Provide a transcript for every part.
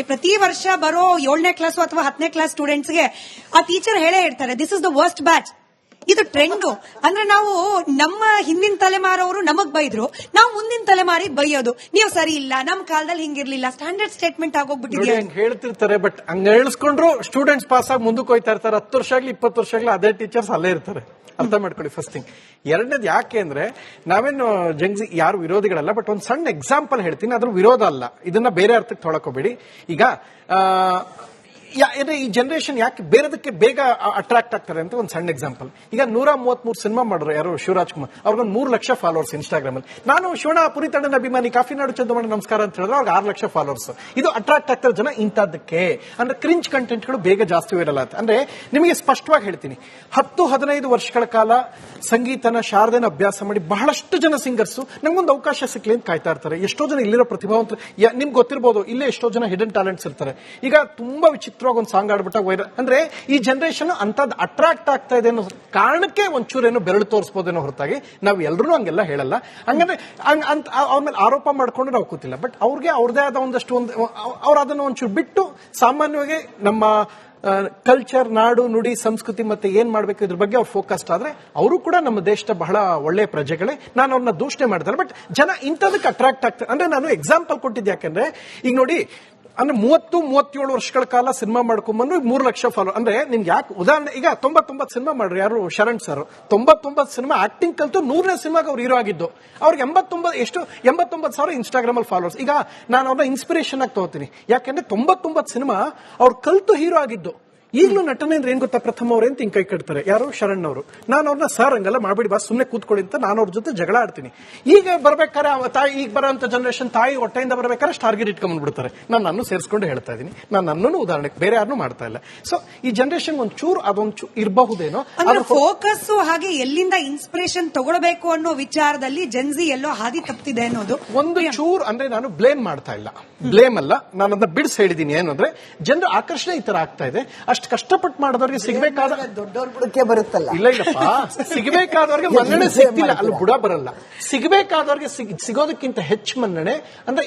ಪ್ರತಿ ವರ್ಷ ಬರೋ 7ನೇ ಕ್ಲಾಸ್ ಅಥವಾ 10ನೇ ಕ್ಲಾಸ್ ಸ್ಟೂಡೆಂಟ್ಸ್ಗೆ ಆ ಟೀಚರ್ ಹೇಳೇ ಹೇಳ್ತಾರೆ, this is the worst batch. ಇದು ಟ್ರೆಂಡ್. ಅಂದ್ರೆ ನಾವು ನಮ್ಮ ಹಿಂದಿನ ತಲೆಮಾರವರು ನಮಗ್ ಬೈದ್ರು, ನಾವು ಮುಂದಿನ ತಲೆಮಾರಿಗೆ ಬೈಯೋದು, ನೀವು ಸರಿ ಇಲ್ಲ, ನಮ್ ಕಾಲದಲ್ಲಿ ಹಿಂಗಿರ್ಲಿಲ್ಲ, ಸ್ಟ್ಯಾಂಡರ್ಡ್ ಸ್ಟೇಟ್ಮೆಂಟ್ ಆಗೋಗ್ಬಿಟ್ಟಿದೆ ಹೇಳ್ತಿರ್ತಾರೆ. ಬಟ್ ಹಂಗ ಹೇಳಿಸ್ಕೊಂಡ್ರು ಸ್ಟೂಡೆಂಟ್ಸ್ ಪಾಸ್ ಆಗಿ ಮುಂದಕ್ಕೆ ಹೋಯ್ತಾ ಇರ್ತಾರೆ. 10 ವರ್ಷ ಆಗ್ಲಿ 20 ವರ್ಷ ಆಗ್ಲಿ ಅದೇ ಟೀಚರ್ಸ್ ಅಲ್ಲೇ ಇರ್ತಾರೆ. ಅರ್ಥ ಮಾಡ್ಕೊಳ್ಳಿ ಫಸ್ಟ್ ಥಿಂಗ್. ಎರಡನೇದು ಯಾಕೆ ಅಂದ್ರೆ ನಾವೇನು ಜಂಗ್ಸಿ ಯಾರು ವಿರೋಧಿಗಳಲ್ಲ, ಬಟ್ ಒಂದು ಸಣ್ಣ ಎಕ್ಸಾಂಪಲ್ ಹೇಳ್ತೀನಿ, ಅದ್ರ ವಿರೋಧ ಅಲ್ಲ, ಇದನ್ನ ಬೇರೆ ಅರ್ಥಕ್ಕೆ ತೊಳಕೋಬೇಡಿ. ಈಗ ಈ ಜನರೇಷನ್ ಯಾಕೆ ಬೇರೆದಕ್ಕೆ ಬೇಗ ಅಟ್ರಾಕ್ಟ್ ಆಗ್ತಾರೆ ಅಂತ ಒಂದು ಸಣ್ಣ ಎಕ್ಸಾಂಪಲ್. ಈಗ 133 ಸಿನಿಮಾ ಮಾಡಿದ್ರು ಯಾರು, ಶಿವರಾಜ್ ಕುಮಾರ್, ಅವ್ರಿಗೊಂದು 3 ಲಕ್ಷ ಫಾಲೋವರ್ಸ್ ಇನ್ಸ್ಟಾಗ್ರಾಮ್ ಅಲ್ಲಿ. ನಾನು ಶಿವಣಪುರಿ ತಂಡದ ಅಭಿಮಾನಿ, ಕಾಫಿನಾಡು ಚಂದಮಣ ನಮಸ್ಕಾರ ಅಂತ ಹೇಳಿದ್ರೆ ಅವ್ರಿಗೆ 6 ಲಕ್ಷ ಫಾಲೋವರ್ಸ್. ಇದು ಅಟ್ರಾಕ್ಟ್ ಆಗ್ತಾರೆ ಜನ ಇಂಥದ್ದಕ್ಕೆ. ಅಂದ್ರೆ ಕ್ರಿಂಜ್ ಕಂಟೆಂಟ್ಗಳು ಬೇಗ ಜಾಸ್ತಿ ಇರಲ್ಲ ಅಂತ. ಅಂದ್ರೆ ನಿಮಗೆ ಸ್ಪಷ್ಟವಾಗಿ ಹೇಳ್ತೀನಿ, 10-15 ವರ್ಷಗಳ ಕಾಲ ಸಂಗೀತನ ಶಾರದೆನ ಅಭ್ಯಾಸ ಮಾಡಿ ಬಹಳಷ್ಟು ಜನ ಸಿಂಗರ್ಸ್ ನಂಗೊಂದು ಅವಕಾಶ ಸಿಕ್ಲಿ ಅಂತ ಕಾಯ್ತಾ ಇರ್ತಾರೆ. ಎಷ್ಟೋ ಜನ ಇಲ್ಲಿರೋ ಪ್ರತಿಭಾವಂತರು, ನಿಮ್ಗೆ ಗೊತ್ತಿರಬಹುದು, ಇಲ್ಲೇ ಎಷ್ಟೋ ಜನ ಹಿಡನ್ ಟ್ಯಾಲೆಂಟ್ಸ್ ಇರ್ತಾರೆ. ಈಗ ತುಂಬಾ ವಿಚಿತ್ರವಾಗಿ ಒಂದು ಸಾಂಗ್ ಆಡ್ಬಿಟ್ಟ ವೈರಲ್. ಅಂದ್ರೆ ಈ ಜನರೇಷನ್ ಅಂತದ್ ಅಟ್ರಾಕ್ಟ್ ಆಗ್ತಾ ಇದೆ ಅನ್ನೋ ಕಾರಣಕ್ಕೆ ಒಂಚೂರೇನೋ ಬೆರಳು ತೋರಿಸಬಹುದೇನೋ ಹೊರತಾಗಿ ನಾವು ಎಲ್ಲರೂ ಹಂಗೆಲ್ಲ ಹೇಳಲ್ಲ. ಹಂಗಂದ್ರೆ ಅವ್ರ ಮೇಲೆ ಆರೋಪ ಮಾಡ್ಕೊಂಡು ನಾವು ಕೂತಿಲ್ಲ. ಬಟ್ ಅವ್ರಿಗೆ ಅವ್ರದೇ ಆದ ಒಂದಷ್ಟು ಅವ್ರು ಅದನ್ನು ಒಂಚೂರು ಬಿಟ್ಟು ಸಾಮಾನ್ಯವಾಗಿ ನಮ್ಮ ಕಲ್ಚರ್, ನಾಡು, ನುಡಿ, ಸಂಸ್ಕೃತಿ ಮತ್ತೆ ಏನ್ ಮಾಡ್ಬೇಕು ಇದ್ರ ಬಗ್ಗೆ ಅವ್ರು ಫೋಕಸ್ಡ್ ಆದ್ರೆ ಅವರು ಕೂಡ ನಮ್ಮ ದೇಶದ ಬಹಳ ಒಳ್ಳೆಯ ಪ್ರಜೆಗಳೇ. ನಾನು ಅವ್ರನ್ನ ದೂಷಣೆ ಮಾಡ್ತಾರೆ. ಬಟ್ ಜನ ಇಂಥದಕ್ಕೆ ಅಟ್ರಾಕ್ಟ್ ಆಗ್ತಾರೆ. ಅಂದ್ರೆ ನಾನು ಎಕ್ಸಾಂಪಲ್ ಕೊಟ್ಟಿದ್ದೆ ಯಾಕಂದ್ರೆ ಈಗ ನೋಡಿ, ಅಂದ್ರೆ 30-37 ವರ್ಷಗಳ ಕಾಲ ಸಿನಿಮಾ ಮಾಡ್ಕೊಂಡ್ಬಂದು 3 ಲಕ್ಷ ಫಾಲೋ. ಅಂದ್ರೆ ನಿಮ್ಗೆ ಯಾಕೆ ಉದಾಹರಣೆ, ಈಗ 99 ಸಿನಿಮಾ ಮಾಡ್ರಿ ಯಾರು, ಶರಣ್ ಸರ್ 99 ಸಿನಿಮಾ ಆಕ್ಟಿಂಗ್ ಕಲ್ತು 100ನೇ ಸಿನಿಮಾಗೆ ಅವ್ರು ಹೀರೋ ಆಗಿದ್ದು. ಅವ್ರಿಗೆ 89,000 ಇನ್ಸ್ಟಾಗ್ರಾಮ್ ಅಲ್ಲಿ ಫಾಲೋವರ್ಸ್. ಈಗ ನಾನು ಅವ್ರನ್ನ ಇನ್ಸ್ಪಿರೇಷನ್ ಆಗಿ ತಗೋತೀನಿ. ಯಾಕಂದ್ರೆ 99 ಸಿನಿಮಾ ಅವ್ರು ಕಲ್ತು ಹೀರೋ ಆಗಿದ್ದು. ಈಗಲೂ ನಟನೆ ಅಂದ್ರೆ ಏನ್ ಗೊತ್ತಾ, ಪ್ರಥಮ ಅವ್ರೇನ್ ಹಿಂಗ್ ಕೈ ಕಟ್ತಾರೆ ಯಾರು, ಶರಣ್ ಅವರು. ನಾನು ಅವ್ರನ್ನ ಸರ್ ಹಂಗೆಲ್ಲ ಮಾಡ್ಬಿಡಿ ಬಾ, ಸುಮ್ನೆ ಕೂತ್ಕೊಳ್ಳಿ ಅಂತ ನಾನು ಅವ್ರ ಜೊತೆ ಜಗಳ ಆಡ್ತೀನಿ. ಈಗ ಬರ್ಬೇಕಾರೆ ತಾಯಿ, ಈಗ ಬರೋಂತ ಜನರೇಷನ್ ತಾಯಿ ಹೊಟ್ಟೆಯಿಂದ ಬರ್ಬೇಕಾದ್ರೆ ಟಾರ್ಗೆಟ್ ಇಟ್ಕೊಂಡ್ಬಿಡ್ತಾರೆ. ನಾನು ಸೇರಿಸ್ಕೊಂಡು ಹೇಳ್ತಾ ಇದೀನಿ, ನಾನು ನನ್ನನ್ನು ಉದಾಹರಣೆ, ಬೇರೆ ಯಾರನ್ನೂ ಮಾಡ್ತಾ ಇಲ್ಲ. ಸೊ ಈ ಜನರೇಷನ್ ಒಂಚೂರು ಅದೊಂಚು ಇರಬಹುದೇನೋ ಫೋಕಸ್. ಹಾಗೆ ಎಲ್ಲಿಂದ ಇನ್ಸ್ಪಿರೇಷನ್ ತಗೊಳ್ಬೇಕು ಅನ್ನೋ ವಿಚಾರದಲ್ಲಿ ಜೆನ್ಜಿ ಎಲ್ಲೋ ಹಾದಿ ತಪ್ಪಿದೆ ಅನ್ನೋದು ಒಂದು ಚೂರು. ಅಂದ್ರೆ ನಾನು ಬ್ಲೇಮ್ ಮಾಡ್ತಾ ಇಲ್ಲ, ಬ್ಲೇಮ್ ಅಲ್ಲ, ನಾನು ಅದನ್ನ ಬಿಡಿಸಿ ಹೇಳಿದೀನಿ. ಏನಂದ್ರೆ ಜನರ ಆಕರ್ಷಣೆ ಈ ತರ ಆಗ್ತಾ ಇದೆ. ಅಷ್ಟು ಕಷ್ಟಪಟ್ಟು ಮಾಡಿದವ್ರಿಗೆ ಸಿಗಬೇಕಾದ ದೊಡ್ಡವ್ರ ಬುಡಕ್ಕೆ ಬರುತ್ತಲ್ಲ. ಇಲ್ಲಪ್ಪ, ಸಿಗಬೇಕಾದವ್ರಿಗೆ ಮನ್ನಣೆ ಸಿಗ್ತಿಲ್ಲ, ಅಲ್ಲಿ ಬುಡ ಬರಲ್ಲ. ಸಿಗಬೇಕಾದವ್ರಿಗೆ ಸಿಗೋದಕ್ಕಿಂತ ಹೆಚ್ಚು ಮನ್ನಣೆ ಅಂದ್ರೆ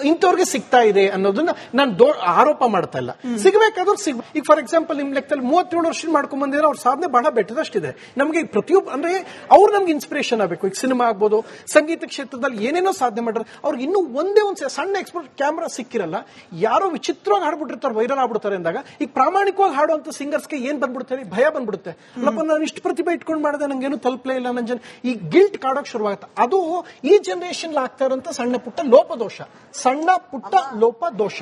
ಇಂಥವ್ರಿಗೆ ಸಿಗ್ತಾ ಇದೆ ಅನ್ನೋದನ್ನ ನಾನು ಆರೋಪ ಮಾಡ್ತಾ ಇಲ್ಲ. ಸಿಗಬೇಕಾದ್ರು ಈಗ ಫಾರ್ ಎಕ್ಸಾಂಪಲ್ ನಿಮ್ ಲೆಕ್ಕದಲ್ಲಿ 37 ವರ್ಷ ಮಾಡ್ಕೊಂಡ್ ಬಂದಿದ್ರೆ ಅವ್ರ ಸಾಧನೆ ಬಹಳ ಬೆಟ್ಟದಷ್ಟಿದೆ. ನಮಗೆ ಪ್ರತಿಯೊಬ್ಬ ಅಂದ್ರೆ ಅವ್ರು ನಮ್ಗೆ ಇನ್ಸ್ಪಿರೇಷನ್ ಆಗಬೇಕು. ಈಗ ಸಿನಿಮಾ ಆಗ್ಬೋದು, ಸಂಗೀತ ಕ್ಷೇತ್ರದಲ್ಲಿ ಏನೇನೋ ಸಾಧನೆ ಮಾಡ್ರೆ ಅವ್ರಿಗೆ ಇನ್ನೂ ಒಂದೇ ಒಂದು ಸಣ್ಣ ಎಕ್ಸ್ಪೋರ್ಟ್ ಕ್ಯಾಮ್ರಾ ಸಿಕ್ಕಿರಲ್ಲ, ಯಾರೋ ವಿಚಿತ್ರವಾಗಿ ಹಾಡ್ಬಿಟ್ಟಿರ್ತಾರೆ, ವೈರಲ್ ಆಗ್ಬಿಡ್ತಾರೆ ಅಂದಾಗ ಈಗ ಪ್ರಾಮಾಣಿಕವಾಗಿ ಹಾಡುವಂತ ಸಿಂಗರ್ಸ್ಗೆ ಏನ್ ಬಂದ್ಬಿಡ್ತಾರೆ, ಭಯ ಬಂದ್ಬಿಡುತ್ತೆ. ಅಲ್ಲಪ್ಪ ನಾನು ಇಷ್ಟು ಪ್ರತಿಭೆ ಇಟ್ಕೊಂಡು ಮಾಡಿದೆ, ನಂಗೇನು ತಲುಪಲೇ ಇಲ್ಲ, ನನ್ನ ಈ ಗಿಲ್ಟ್ ಕಾಡೋಕ್ ಶುರುವಾಗುತ್ತೆ. ಅದು ಈ ಜನರೇಷನ್ ಆಗ್ತಾ ಇರೋಂತ ಸಣ್ಣ ಪುಟ್ಟ ಲೋಪದೋಷ, ಸಣ್ಣ ಪುಟ್ಟ ಲೋಪದೋಷ.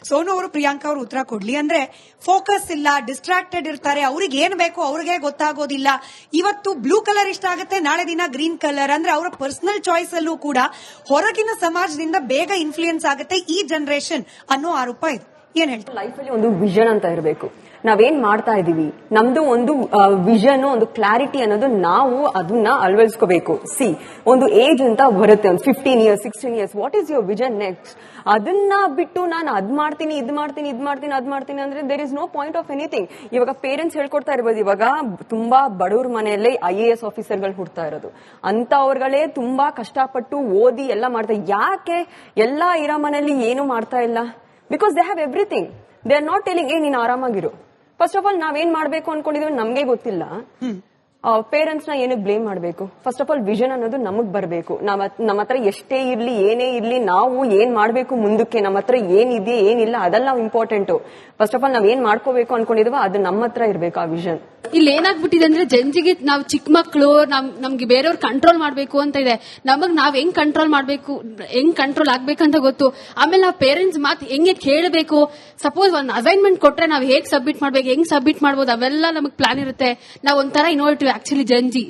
ಸೋನು ಅವರು, ಪ್ರಿಯಾಂಕಾ ಅವರು ಉತ್ತರ ಕೊಡ್ಲಿ. ಅಂದ್ರೆ ಫೋಕಸ್ ಇಲ್ಲ, ಡಿಸ್ಟ್ರಾಕ್ಟೆಡ್ ಇರ್ತಾರೆ, ಅವ್ರಿಗೆ ಏನ್ ಬೇಕು ಅವ್ರಿಗೆ ಗೊತ್ತಾಗೋದಿಲ್ಲ. ಇವತ್ತು ಬ್ಲೂ ಕಲರ್ ಇಷ್ಟ ಆಗುತ್ತೆ, ನಾಳೆ ದಿನ ಗ್ರೀನ್ ಕಲರ್. ಅಂದ್ರೆ ಅವರ ಪರ್ಸನಲ್ ಚಾಯ್ಸ್ ಅಲ್ಲೂ ಕೂಡ ಹೊರಗಿನ ಸಮಾಜದಿಂದ ಬೇಗ ಇನ್ಫ್ಲೂಯೆನ್ಸ್ ಆಗುತ್ತೆ ಈ ಜನರೇಷನ್ ಅನ್ನೋ ಆರೋಪ ಇದೆ. ಏನ್ ಹೇಳ್ತಾರೆ? ಲೈಫ್ ಅಲ್ಲಿ ಒಂದು ವಿಷನ್ ಅಂತ ಇರಬೇಕು. ನಾವೇನ್ ಮಾಡ್ತಾ ಇದೀವಿ, ನಮ್ದು ಒಂದು ವಿಷನ್, ಒಂದು ಕ್ಲಾರಿಟಿ ಅನ್ನೋದು ನಾವು ಅದನ್ನ ಅಳವಡಿಸ್ಕೋಬೇಕು. ಒಂದು ಏಜ್ ಅಂತ ಬರುತ್ತೆ, ಒಂದು 15 years 16 years, what is your vision next? ಅದನ್ನ ಬಿಟ್ಟು ನಾನು ಅದ್ ಮಾಡ್ತೀನಿ, ಅದ್ ಮಾಡ್ತೀನಿ ಅಂದ್ರೆ there is no point of anything. ಇವಾಗ ಪೇರೆಂಟ್ಸ್ ಹೇಳ್ಕೊಡ್ತಾ ಇರ್ಬೋದು, ಇವಾಗ ತುಂಬಾ ಬಡವ್ರ ಮನೆಯಲ್ಲೇ IAS ಆಫೀಸರ್ಗಳು ಹುಡ್ತಾ ಇರೋದು, ಅಂತವ್ರಗಳೇ ತುಂಬಾ ಕಷ್ಟಪಟ್ಟು ಓದಿ ಎಲ್ಲ ಮಾಡ್ತಾರೆ. ಯಾಕೆ ಎಲ್ಲಾ ಇರೋ ಮನೆಯಲ್ಲಿ ಏನು ಮಾಡ್ತಾ ಇಲ್ಲ? Because they have everything. They are not telling ನೀನ್ ಆರಾಮಾಗಿರು. ಫಸ್ಟ್ ಆಫ್ ಆಲ್ ನಾವೇನ್ ಮಾಡ್ಬೇಕು ಅನ್ಕೊಂಡಿದೀವಿ ನಮ್ಗೆ ಗೊತ್ತಿಲ್ಲ. ಪೇರೆಂಟ್ಸ್ ನ ಏನಕ್ಕೆ ಬ್ಲೇಮ್ ಮಾಡಬೇಕು? ಫಸ್ಟ್ ಆಫ್ ಆಲ್ ವಿಷನ್ ಅನ್ನೋದು ನಮಗ್ ಬರಬೇಕು. ನಮ್ಮ ಹತ್ರ ಎಷ್ಟೇ ಇರ್ಲಿ, ಏನೇ ಇರ್ಲಿ, ನಾವು ಏನ್ ಮಾಡ್ಬೇಕು ಮುಂದಕ್ಕೆ, ನಮ್ಮ ಹತ್ರ ಏನಿದೆ ಏನಿಲ್ಲ ಅದೆಲ್ಲ ಇಂಪಾರ್ಟೆಂಟ್. ಫಸ್ಟ್ ಆಫ್ ಆಲ್ ನಾವ್ ಏನ್ ಮಾಡ್ಕೋಬೇಕು ಅನ್ಕೊಂಡಿದೀವ ಅದು ನಮ್ಮ ಹತ್ರ ಇರ್ಬೇಕು ಆ ವಿಷನ್. ಇಲ್ಲಿ ಏನಾಗ್ಬಿಟ್ಟಿದೆ ಅಂದ್ರೆ ಜನ್ಜಿಗೆ ನಾವು ಚಿಕ್ಕ ಮಕ್ಕಳು, ನಮ್ಗೆ ಬೇರೆಯವ್ರ ಕಂಟ್ರೋಲ್ ಮಾಡ್ಬೇಕು ಅಂತ ಇದೆ. ನಾವ್ ಹೆಂಗ್ ಕಂಟ್ರೋಲ್ ಮಾಡ್ಬೇಕು, ಹೆಂಗ್ ಕಂಟ್ರೋಲ್ ಆಗ್ಬೇಕಂತ ಗೊತ್ತು. ಆಮೇಲೆ ನಾವು ಪೇರೆಂಟ್ಸ್ ಮಾತು ಹೆಂಗೆ ಕೇಳಬೇಕು. ಸಪೋಸ್ ಒಂದು ಅಸೈನ್ಮೆಂಟ್ ಕೊಟ್ರೆ ನಾವು ಹೇಗ್ ಸಬ್ಮಿಟ್ ಮಾಡ್ಬೇಕು, ಹೆಂಗ್ ಸಬ್ಮಿಟ್ ಮಾಡ್ಬೋದು, ಅವೆಲ್ಲ ನಮಗ್ ಪ್ಲಾನ್ ಇರುತ್ತೆ. ನಾವ್ ಒಂಥರ innovative actually Gen Z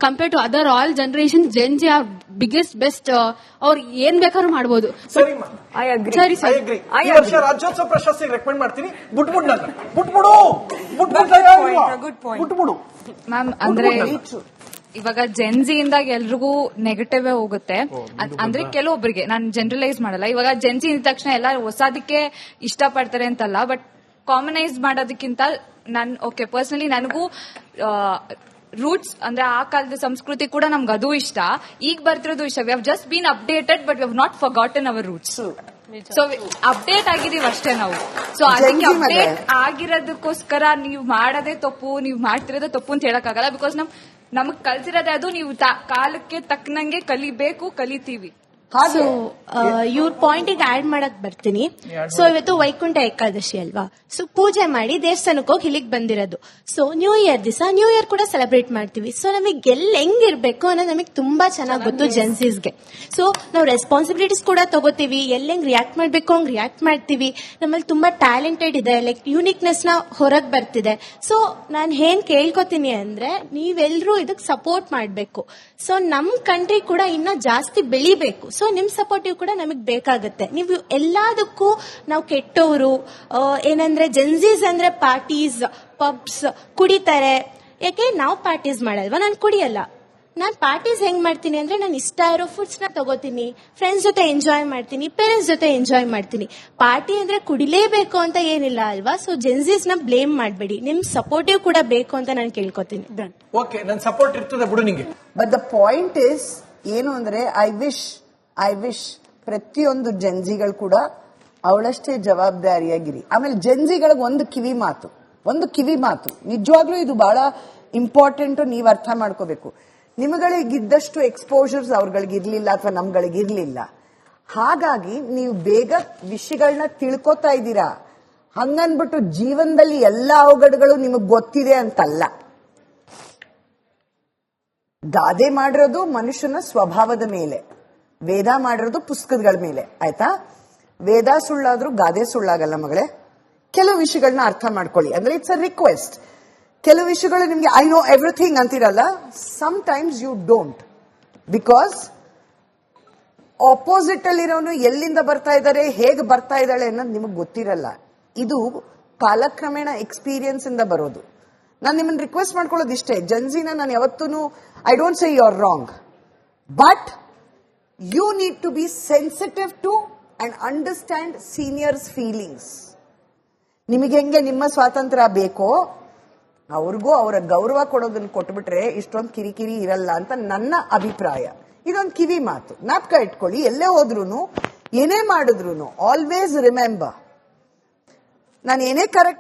compare to other all generation. Gen Z are biggest best. ಅವ್ರು ಏನ್ ಬೇಕಾದ್ರೂ ಮಾಡ್ಬೋದು. ಸರಿ ರಾಜ್ಯೋತ್ಸವ ಪ್ರಶಸ್ತಿ ರೆಕಮೆಂಡ್ ಮಾಡ್ತೀನಿ. ಮ್ಯಾಮ್ ಅಂದ್ರೆ ಇವಾಗ ಜೆನ್ಜಿಯಿಂದ ಎಲ್ರಿಗೂ ನೆಗೆಟಿವ್ ಹೋಗುತ್ತೆ. ಅಂದ್ರೆ ಕೆಲವೊಬ್ಬರಿಗೆ, ನಾನು ಜನರಲೈಸ್ ಮಾಡಲ್ಲ. ಇವಾಗ ಜೆನ್ಜಿ ಇದ್ದ ತಕ್ಷಣ ಎಲ್ಲ ಹೊಸದಕ್ಕೆ ಇಷ್ಟಪಡ್ತಾರೆ ಅಂತಲ್ಲ, ಬಟ್ ಕಾಮನೈಸ್ ಮಾಡೋದಕ್ಕಿಂತ ಪರ್ಸನಲಿ ನನಗೂ ರೂಟ್ಸ್ ಅಂದ್ರೆ ಆ ಕಾಲದ ಸಂಸ್ಕೃತಿ ಕೂಡ ನಮ್ಗೆ ಅದು ಇಷ್ಟ. ಈಗ ಬರ್ತಿರೋದು ಇಷ್ಟ. We have just been updated but we have not forgotten our roots. So update ಆಗಿದೀವಿ ಅಷ್ಟೇ ನಾವು. ಸೊ ಅದಕ್ಕೆ ಅಪ್ಡೇಟ್ ಆಗಿರೋದಕ್ಕೋಸ್ಕರ ನೀವು ಮಾಡೋದೇ ತಪ್ಪು, ನೀವು ಮಾಡ್ತಿರೋದೇ ತಪ್ಪು ಅಂತ ಹೇಳಕ್ಕಾಗಲ್ಲ. ಬಿಕಾಸ್ ನಮಗ್ ಕಲ್ಸಿರೋದೇ ಅದು, ನೀವು ಕಾಲಕ್ಕೆ ತಕ್ಕನಂಗೆ ಕಲಿಬೇಕು, ಕಲಿತೀವಿ. ಸೊ ಇವ್ರ ಪಾಯಿಂಟಿಗೆ ಆಡ್ ಮಾಡಕ್ ಬರ್ತೀನಿ. ಸೊ ಇವತ್ತು ವೈಕುಂಠ ಏಕಾದಶಿ ಅಲ್ವಾ, ಸೊ ಪೂಜೆ ಮಾಡಿ ದೇವಸ್ಥಾನಕ್ಕೆ ಹೋಗಿ ಇಲ್ಲಿಗೆ ಬಂದಿರೋದು. ಸೊ ನ್ಯೂ ಇಯರ್ ದಿವಸ ನ್ಯೂ ಇಯರ್ ಕೂಡ ಸೆಲೆಬ್ರೇಟ್ ಮಾಡ್ತೀವಿ. ಸೊ ನಮಗೆ ಹೆಂಗಿರ್ಬೇಕು ಅನ್ನೋದು ನಮಗೆ ತುಂಬಾ ಚೆನ್ನಾಗಿ ಗೊತ್ತು ಜೆನ್ಸೀಸ್ಗೆ. ಸೊ ನಾವು ರೆಸ್ಪಾನ್ಸಿಬಿಲಿಟೀಸ್ ಕೂಡ ತಗೋತೀವಿ, ಹೆಂಗ್ ರಿಯಾಕ್ಟ್ ಮಾಡ್ಬೇಕು ಹಂಗ್ ರಿಯಾಕ್ಟ್ ಮಾಡ್ತೀವಿ. ನಮ್ಮಲ್ಲಿ ತುಂಬಾ ಟ್ಯಾಲೆಂಟೆಡ್ ಇದೆ, ಲೈಕ್ ಯೂನಿಕ್ನೆಸ್ ನ ಹೊರಗ್ ಬರ್ತಿದೆ. ಸೊ ನಾನು ಏನ್ ಕೇಳ್ಕೊತೀನಿ ಅಂದ್ರೆ ನೀವೆಲ್ಲರೂ ಇದಕ್ಕೆ ಸಪೋರ್ಟ್ ಮಾಡ್ಬೇಕು. ಸೊ ನಮ್ ಕಂಟ್ರಿ ಕೂಡ ಇನ್ನ ಜಾಸ್ತಿ ಬೆಳಿಬೇಕು. ಸೊ ನಿಮ್ ಸಪೋರ್ಟಿವ್ ಕೂಡ ನಮಗ್ ಬೇಕಾಗುತ್ತೆ. ನೀವು ಎಲ್ಲದಕ್ಕೂ ನಾವು ಕೆಟ್ಟವರು ಏನಂದ್ರೆ ಜೆನ್ಸೀಸ್ ಅಂದ್ರೆ ಪಾರ್ಟೀಸ್, ಪಬ್ಸ್ ಕುಡಿತಾರೆ. ಯಾಕೆ ನಾವು ಪಾರ್ಟೀಸ್ ಮಾಡಲ್ವಾ? ನಾನು ಕುಡಿಯಲ್ಲ. ನಾನು ಪಾರ್ಟೀಸ್ ಹೆಂಗ್ ಮಾಡ್ತೀನಿ ಅಂದ್ರೆ ನಾನು ಇಷ್ಟ ಇರೋ ಫುಡ್ಸ್ ನ ತಗೋತೀನಿ, ಫ್ರೆಂಡ್ಸ್ ಜೊತೆ ಎಂಜಾಯ್ ಮಾಡ್ತೀನಿ, ಪೇರೆಂಟ್ಸ್ ಜೊತೆ ಎಂಜಾಯ್ ಮಾಡ್ತೀನಿ. ಪಾರ್ಟಿ ಅಂದ್ರೆ ಕುಡಿಲೇಬೇಕು ಅಂತ ಏನಿಲ್ಲ ಅಲ್ವಾ? ಸೊ ಜೆನ್ಸೀಸ್ ನ ಬ್ಲೇಮ್ ಮಾಡಬೇಡಿ, ನಿಮ್ ಸಪೋರ್ಟಿವ್ ಕೂಡ ಬೇಕು ಅಂತ ನಾನು ಕೇಳ್ಕೊತೀನಿ. ಓಕೆ, ನನ್ನ ಸಪೋರ್ಟ್ ಇರ್ತದೆ ಬಿಡು ನಿಂಗೆ. ಬಟ್ ದ ಪಾಯಿಂಟ್ ಇಸ್ ಏನು ಅಂದ್ರೆ ಐ ವಿಶ್ ಪ್ರತಿಯೊಂದು ಜೆನ್ಜಿಗಳು ಕೂಡ ಅವಳಷ್ಟೇ ಜವಾಬ್ದಾರಿಯಾಗಿರಿ. ಆಮೇಲೆ ಜೆನ್ಜಿಗಳಿಗೆ ಒಂದು ಕಿವಿ ಮಾತು ನಿಜವಾಗ್ಲೂ ಇದು ಬಹಳ ಇಂಪಾರ್ಟೆಂಟ್. ನೀವು ಅರ್ಥ ಮಾಡ್ಕೋಬೇಕು. ನಿಮಗಳಿಗಿದ್ದಷ್ಟು ಎಕ್ಸ್ಪೋಜರ್ಸ್ ಅವ್ರಗಳಿಗಿರ್ಲಿಲ್ಲ ಅಥವಾ ನಮ್ಗಳಿಗಿರ್ಲಿಲ್ಲ. ಹಾಗಾಗಿ ನೀವು ಬೇಗ ವಿಷಯಗಳನ್ನ ತಿಳ್ಕೊತಾ ಇದ್ದೀರಾ. ಹಂಗನ್ಬಿಟ್ಟು ಜೀವನದಲ್ಲಿ ಎಲ್ಲಾ ಅವಘಡಗಳು ನಿಮಗ್ ಗೊತ್ತಿದೆ ಅಂತಲ್ಲ. ಗಾದೆ ಮಾಡಿರೋದು ಮನುಷ್ಯನ ಸ್ವಭಾವದ ಮೇಲೆ, ವೇದ ಮಾಡಿರೋದು ಪುಸ್ತಕಗಳ ಮೇಲೆ. ಆಯ್ತಾ? ವೇದ ಸುಳ್ಳಾದ್ರೂ ಗಾದೆ ಸುಳ್ಳಾಗಲ್ಲ ಮಗಳೇ. ಕೆಲವು ವಿಷಯಗಳನ್ನ ಅರ್ಥ ಮಾಡ್ಕೊಳ್ಳಿ. ಅಂದ್ರೆ ಇಟ್ಸ್ ಅ ರಿಕ್ವೆಸ್ಟ್. ಕೆಲವು ವಿಷಯಗಳು ನಿಮ್ಗೆ ಐ ನೋ ಎವ್ರಿಥಿಂಗ್ ಅಂತಿರಲ್ಲ, sometimes you don't. Because opposite ಅಲ್ಲಿರೋನು ಎಲ್ಲಿಂದ ಬರ್ತಾ ಇದ್ದಾರೆ, ಹೇಗೆ ಬರ್ತಾ ಇದ್ದಾಳೆ ಅನ್ನೋದು ನಿಮಗೆ ಗೊತ್ತಿರಲ್ಲ. ಇದು ಕಾಲಕ್ರಮೇಣ ಎಕ್ಸ್ಪೀರಿಯನ್ಸ್ ಇಂದ ಬರೋದು. ನಾನು ನಿಮ್ಮನ್ನ ರಿಕ್ವೆಸ್ಟ್ ಮಾಡ್ಕೊಳ್ಳೋದು ಇಷ್ಟೇ, ಜನ್ಸಿನ ನಾನು ಯಾವತ್ತೂ I don't say you are wrong, but you need to be sensitive to and understand seniors feelings. ನಿಮಗೆ ಹೆಂಗೆ ನಿಮ್ಮ ಸ್ವಾತಂತ್ರ್ಯ ಬೇಕೋ ಅವ್ರಿಗೂ ಅವರ ಗೌರವ ಕೊಡೋದನ್ನ ಕೊಟ್ಬಿಟ್ರೆ ಇಷ್ಟೊಂದು ಕಿರಿಕಿರಿ ಇರಲ್ಲ ಅಂತ ನನ್ನ ಅಭಿಪ್ರಾಯ. ಇದೊಂದು ಕಿವಿ ಮಾತು, ಜ್ಞಾಪಕ ಇಟ್ಕೊಳ್ಳಿ. ಎಲ್ಲೇ ಹೋದ್ರೂ ಏನೇ ಮಾಡಿದ್ರು ಆಲ್ವೇಸ್ ರಿಮೆಂಬರ್, ನಾನು ಏನೇ ಕರೆಕ್ಟ್